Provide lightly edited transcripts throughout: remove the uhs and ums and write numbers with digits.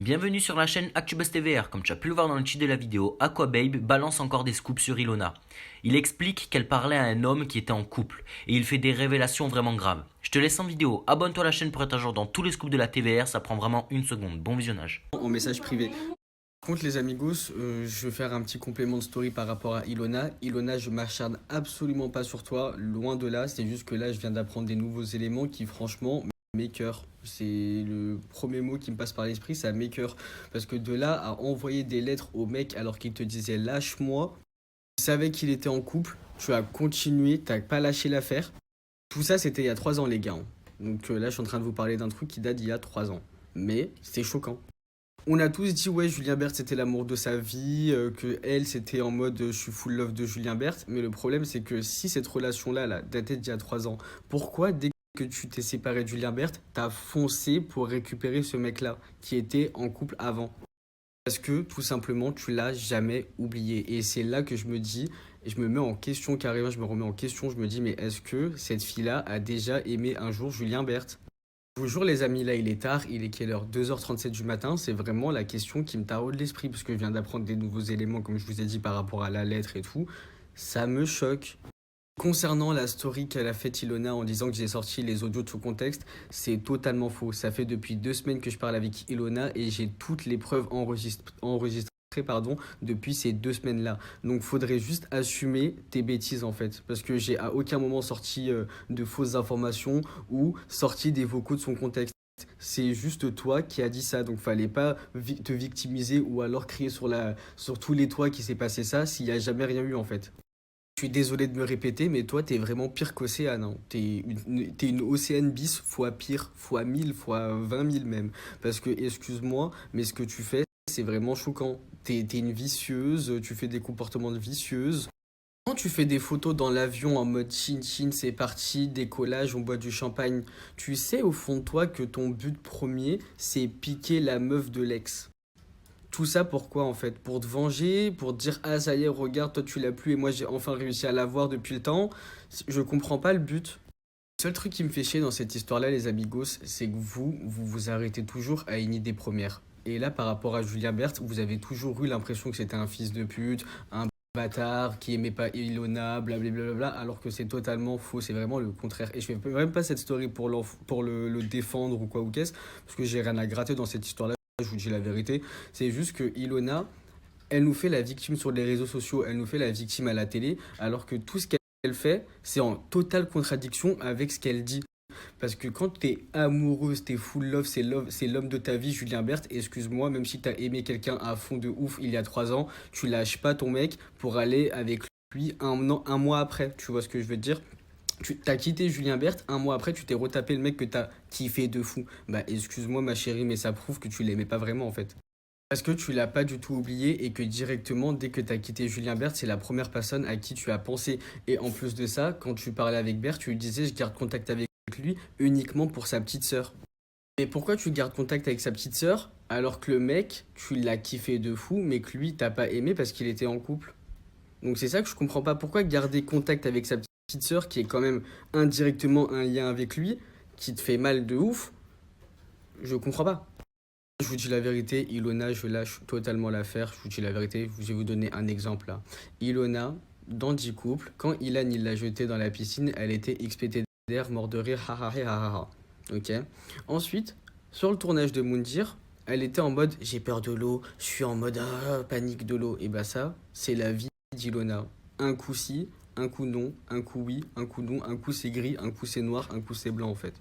Bienvenue sur la chaîne ActuBuzz TVR. Comme tu as pu le voir dans le titre de la vidéo, Aquababe balance encore des scoops sur Ilona. Il explique qu'elle parlait à un homme qui était en couple et il fait des révélations vraiment graves. Je te laisse en vidéo, abonne-toi à la chaîne pour être à jour dans tous les scoops de la TVR, ça prend vraiment une seconde. Bon visionnage. En message privé. Contre les amigos, je vais faire un petit complément de story par rapport à Ilona. Ilona, je m'acharne absolument pas sur toi, loin de là. C'est juste que là, je viens d'apprendre des nouveaux éléments qui, franchement, m'écœurent. C'est le premier mot qui me passe par l'esprit, ça m'écœure. Parce que de là à envoyer des lettres au mec alors qu'il te disait lâche-moi, tu savais qu'il était en couple, tu as continué, t'as pas lâché l'affaire. Tout ça, c'était il y a 3 ans, les gars. Donc là, je suis en train de vous parler d'un truc qui date d'il y a 3 ans. Mais c'est choquant. On a tous dit ouais Julien Bert c'était l'amour de sa vie, que elle c'était en mode je suis full love de Julien Bert, mais le problème c'est que si cette relation là datait d'il y a 3 ans, pourquoi dès que tu t'es séparé de Julien Bert, t'as foncé pour récupérer ce mec là qui était en couple avant? Parce que tout simplement tu l'as jamais oublié et c'est là que je me dis, et je me mets en question carrément, je me remets en question, je me dis mais est-ce que cette fille là a déjà aimé un jour Julien Bert? Bonjour les amis, là il est tard, il est quelle heure? 2h37 du matin, c'est vraiment la question qui me taraude l'esprit parce que je viens d'apprendre des nouveaux éléments comme je vous ai dit par rapport à la lettre et tout. Ça me choque. Concernant la story qu'elle a faite Ilona en disant que j'ai sorti les audios de son contexte, c'est totalement faux. Ça fait depuis 2 semaines que je parle avec Ilona et j'ai toutes les preuves enregistrées depuis ces 2 semaines-là. Donc faudrait juste assumer tes bêtises en fait. Parce que j'ai à aucun moment sorti de fausses informations ou sorti des vocaux de son contexte. C'est juste toi qui as dit ça, donc fallait pas te victimiser ou alors crier sur tous les toits qu'il s'est passé ça s'il n'y a jamais rien eu en fait. Je suis désolé de me répéter, mais toi, t'es vraiment pire qu'Océane, hein. T'es une Océane bis fois pire, fois 1000, fois 20 000 même. Parce que, excuse-moi, mais ce que tu fais, c'est vraiment choquant. T'es une vicieuse, tu fais des comportements de vicieuse. Quand tu fais des photos dans l'avion en mode chin-chin, c'est parti, décollage, on boit du champagne, tu sais au fond de toi que ton but premier, c'est piquer la meuf de l'ex. Tout ça pourquoi en fait? Pour te venger, pour te dire ah ça y est, regarde, toi tu l'as plus et moi j'ai enfin réussi à l'avoir depuis le temps. Je comprends pas le but. Le seul truc qui me fait chier dans cette histoire-là, les amigos, c'est que vous arrêtez toujours à une idée première. Et là, par rapport à Julien Bert, vous avez toujours eu l'impression que c'était un fils de pute, un bâtard qui aimait pas Ilona, blablabla, alors que c'est totalement faux, c'est vraiment le contraire. Et je fais même pas cette story pour le défendre ou quoi ou qu'est-ce, parce que j'ai rien à gratter dans cette histoire-là, je vous dis la vérité. C'est juste que Ilona, elle nous fait la victime sur les réseaux sociaux, elle nous fait la victime à la télé, alors que tout ce qu'elle fait, c'est en totale contradiction avec ce qu'elle dit. Parce que quand t'es amoureuse, t'es full love, c'est l'homme de ta vie, Julien Bert. Et excuse-moi, même si t'as aimé quelqu'un à fond de ouf il y a 3 ans, tu lâches pas ton mec pour aller avec lui un mois après. Tu vois ce que je veux te dire? Tu t'as quitté Julien Bert, un mois après, tu t'es retapé le mec que t'as kiffé de fou. Bah, excuse-moi, ma chérie, mais ça prouve que tu l'aimais pas vraiment en fait. Parce que tu l'as pas du tout oublié et que directement, dès que tu as quitté Julien Bert, c'est la première personne à qui tu as pensé. Et en plus de ça, quand tu parlais avec Bert, tu lui disais je garde contact avec lui uniquement pour sa petite sœur. Et pourquoi tu gardes contact avec sa petite sœur alors que le mec, tu l'as kiffé de fou, mais que lui, t'as pas aimé parce qu'il était en couple? Donc c'est ça que je comprends pas. Pourquoi garder contact avec sa petite sœur qui est quand même indirectement un lien avec lui, qui te fait mal de ouf? Je comprends pas. Je vous dis la vérité, Ilona, je lâche totalement l'affaire. Je vous dis la vérité, je vais vous donner un exemple là. Ilona, dans 10 couples, quand Ilan il l'a jetée dans la piscine, elle était XPT d'air, mort de rire, ha ha ha ha ha. Ok. Ensuite, sur le tournage de Moundir, elle était en mode j'ai peur de l'eau, je suis en mode panique de l'eau. Et bah ça, c'est la vie d'Ilona. Un coup si, un coup non, un coup oui, un coup non, un coup c'est gris, un coup c'est noir, un coup c'est blanc en fait.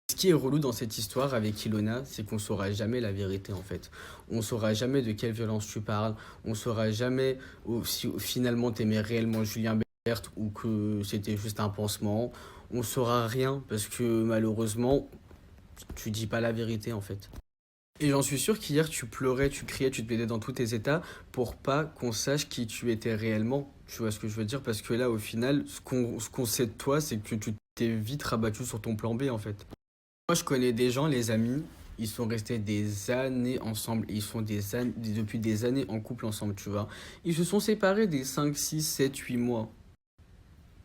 Ce qui est relou dans cette histoire avec Ilona, c'est qu'on saura jamais la vérité en fait. On saura jamais de quelle violence tu parles. On saura jamais si finalement t'aimais réellement Julien Bert ou que c'était juste un pansement. On saura rien parce que malheureusement, tu dis pas la vérité en fait. Et j'en suis sûr qu'hier tu pleurais, tu criais, tu te plaignais dans tous tes états pour pas qu'on sache qui tu étais réellement. Tu vois ce que je veux dire? Parce que là, au final, ce qu'on sait de toi, c'est que tu t'es vite rabattu sur ton plan B en fait. Moi, je connais des gens, les amis, ils sont restés des années ensemble. Ils sont depuis des années en couple ensemble, tu vois. Ils se sont séparés des 5, 6, 7, 8 mois.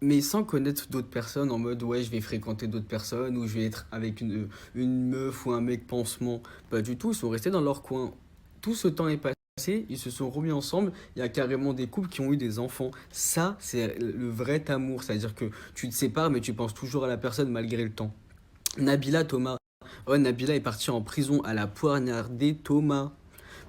Mais sans connaître d'autres personnes, en mode ouais, je vais fréquenter d'autres personnes ou je vais être avec une meuf ou un mec pansement. Pas du tout, ils sont restés dans leur coin. Tout ce temps est passé, ils se sont remis ensemble. Il y a carrément des couples qui ont eu des enfants. Ça, c'est le vrai amour. C'est-à-dire que tu te sépares, mais tu penses toujours à la personne malgré le temps. Nabila, Thomas. Oh, Nabila est partie en prison à la poignarder Thomas.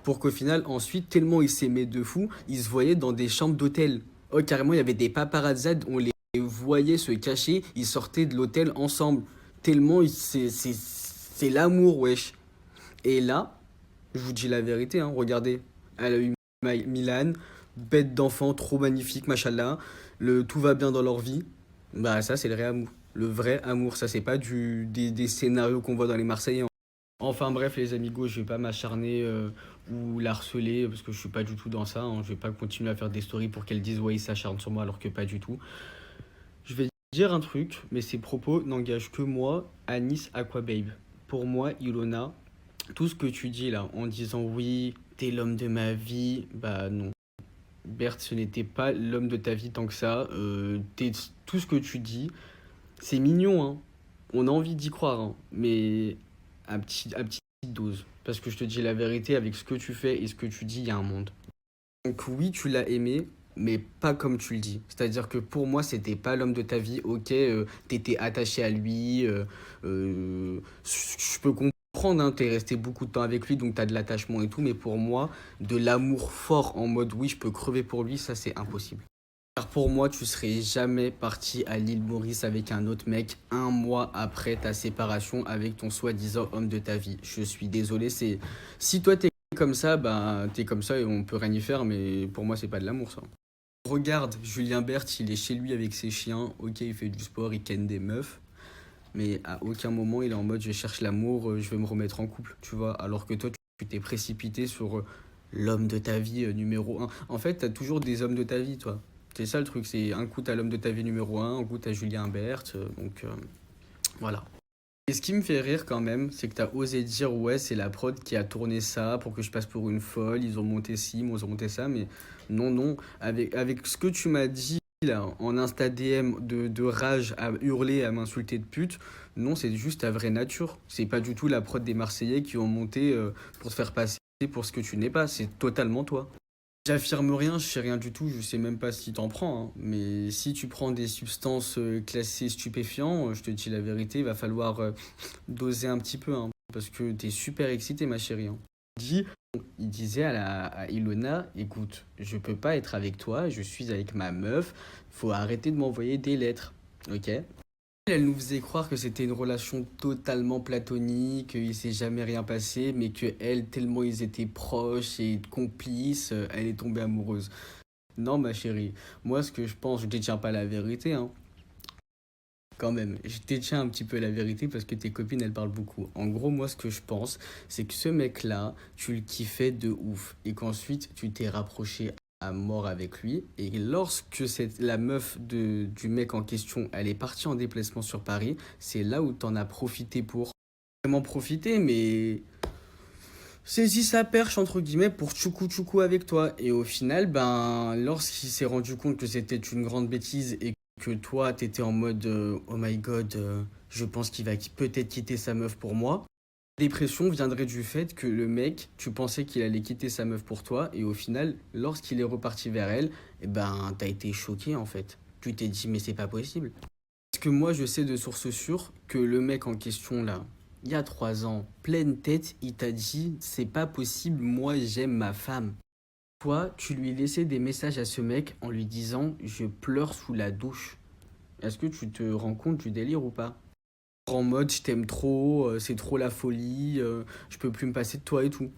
Pour qu'au final, ensuite, tellement ils s'aimaient de fou, ils se voyaient dans des chambres d'hôtel. Oh, carrément, il y avait des paparazzades, on les voyait se cacher, ils sortaient de l'hôtel ensemble. Tellement, c'est l'amour, wesh. Et là, je vous dis la vérité, hein, regardez, elle a eu Milan, bête d'enfant, trop magnifique, machallah. Tout va bien dans leur vie. Bah ça, c'est le vrai amour. Le vrai amour, ça, c'est pas des scénarios qu'on voit dans les Marseillais. Enfin bref, les amigos, je vais pas m'acharner ou la harceler parce que je suis pas du tout dans ça, hein. Je vais pas continuer à faire des stories pour qu'elle dise ouais, il s'acharne sur moi alors que pas du tout. Je vais dire un truc, mais ces propos n'engagent que moi, Anis Aquababe. Pour moi, Ilona, tout ce que tu dis là, en disant oui, t'es l'homme de ma vie, bah non. Berthe, ce n'était pas l'homme de ta vie tant que ça. Tout ce que tu dis, c'est mignon, hein. On a envie d'y croire, hein. Mais à petite dose. Parce que je te dis la vérité, avec ce que tu fais et ce que tu dis, il y a un monde. Donc oui, tu l'as aimé, mais pas comme tu le dis. C'est-à-dire que pour moi, c'était pas l'homme de ta vie. Ok, t'étais attaché à lui. Je peux comprendre, hein, t'es resté beaucoup de temps avec lui, donc t'as de l'attachement et tout. Mais pour moi, de l'amour fort en mode oui, je peux crever pour lui, ça c'est impossible. Car pour moi, tu serais jamais parti à l'île Maurice avec un autre mec un mois après ta séparation avec ton soi-disant homme de ta vie. Je suis désolé, c'est... Si toi t'es comme ça, bah t'es comme ça et on peut rien y faire, mais pour moi c'est pas de l'amour ça. Regarde, Julien Berthe, il est chez lui avec ses chiens, ok, il fait du sport, il ken des meufs, mais à aucun moment il est en mode je cherche l'amour, je vais me remettre en couple, tu vois, alors que toi tu t'es précipité sur l'homme de ta vie numéro un. En fait, t'as toujours des hommes de ta vie, toi. C'est ça le truc, c'est un coup t'as l'homme de ta vie numéro un coup t'as Julien Berthe, donc voilà. Et ce qui me fait rire quand même, c'est que t'as osé dire ouais c'est la prod qui a tourné ça pour que je passe pour une folle, ils ont monté ci, ils ont monté ça, mais non, non, avec ce que tu m'as dit là en Insta DM de rage à hurler, à m'insulter de pute, non c'est juste ta vraie nature, c'est pas du tout la prod des Marseillais qui ont monté pour te faire passer pour ce que tu n'es pas, c'est totalement toi. J'affirme rien, je sais rien du tout, je sais même pas si t'en prends, hein. Mais si tu prends des substances classées stupéfiants, je te dis la vérité, il va falloir doser un petit peu, hein, parce que t'es super excité, ma chérie, hein. Dit, il disait à Ilona, écoute, je peux pas être avec toi, je suis avec ma meuf, faut arrêter de m'envoyer des lettres, ok? Elle nous faisait croire que c'était une relation totalement platonique, qu'il s'est jamais rien passé, mais que elle, tellement ils étaient proches et complices, elle est tombée amoureuse. Non, ma chérie, moi ce que je pense, je détiens pas la vérité, hein. Quand même, je détiens un petit peu la vérité parce que tes copines, elles parlent beaucoup. En gros, moi ce que je pense, c'est que ce mec-là, tu le kiffais de ouf et qu'ensuite tu t'es rapproché à mort avec lui. Et lorsque la meuf du mec en question, elle est partie en déplacement sur Paris, c'est là où t'en as profité pour vraiment profiter, mais saisis sa perche entre guillemets pour tchoukou tchoukou avec toi. Et au final, ben, lorsqu'il s'est rendu compte que c'était une grande bêtise et que toi, t'étais en mode oh my god, je pense qu'il va peut-être quitter sa meuf pour moi. La dépression viendrait du fait que le mec, tu pensais qu'il allait quitter sa meuf pour toi, et au final, lorsqu'il est reparti vers elle, eh ben, t'as été choqué en fait. Tu t'es dit, mais c'est pas possible. Parce que moi, je sais de source sûre que le mec en question là, il y a 3 ans, pleine tête, il t'a dit, c'est pas possible, moi j'aime ma femme. Toi, tu lui laissais des messages à ce mec en lui disant, je pleure sous la douche. Est-ce que tu te rends compte du délire ou pas? En mode je t'aime trop, c'est trop la folie, je peux plus me passer de toi et tout.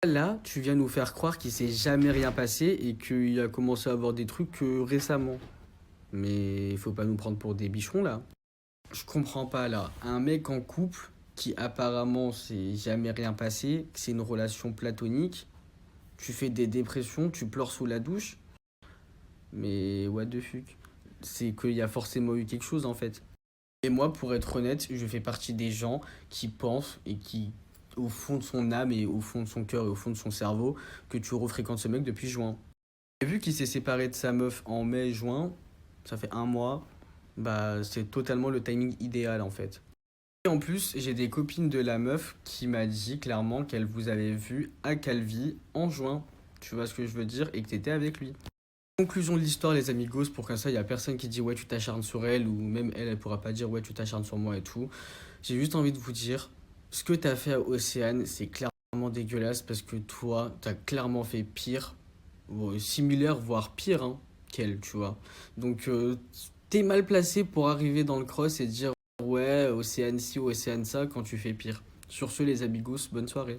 Là, tu viens nous faire croire qu'il s'est jamais rien passé et qu'il a commencé à avoir des trucs récemment. Mais il faut pas nous prendre pour des bicherons là. Je comprends pas là. Un mec en couple qui apparemment s'est jamais rien passé, que c'est une relation platonique, tu fais des dépressions, tu pleures sous la douche. Mais what the fuck? C'est qu'il y a forcément eu quelque chose en fait. Et moi, pour être honnête, je fais partie des gens qui pensent et qui, au fond de son âme et au fond de son cœur et au fond de son cerveau, que tu refréquentes ce mec depuis juin. Et vu qu'il s'est séparé de sa meuf en mai-juin, ça fait un mois, bah c'est totalement le timing idéal en fait. Et en plus, j'ai des copines de la meuf qui m'a dit clairement qu'elle vous avait vu à Calvi en juin. Tu vois ce que je veux dire? Et que t'étais avec lui. Conclusion de l'histoire, les amigos, pour qu'un ça, il y a personne qui dit ouais, tu t'acharnes sur elle, ou même elle, elle pourra pas dire ouais, tu t'acharnes sur moi et tout. J'ai juste envie de vous dire, ce que t'as fait à Océane, c'est clairement dégueulasse parce que toi, t'as clairement fait pire, similaire, voire pire, hein, qu'elle, tu vois. Donc, t'es mal placé pour arriver dans le cross et dire ouais, Océane ci, Océane ça, quand tu fais pire. Sur ce, les amigos, bonne soirée.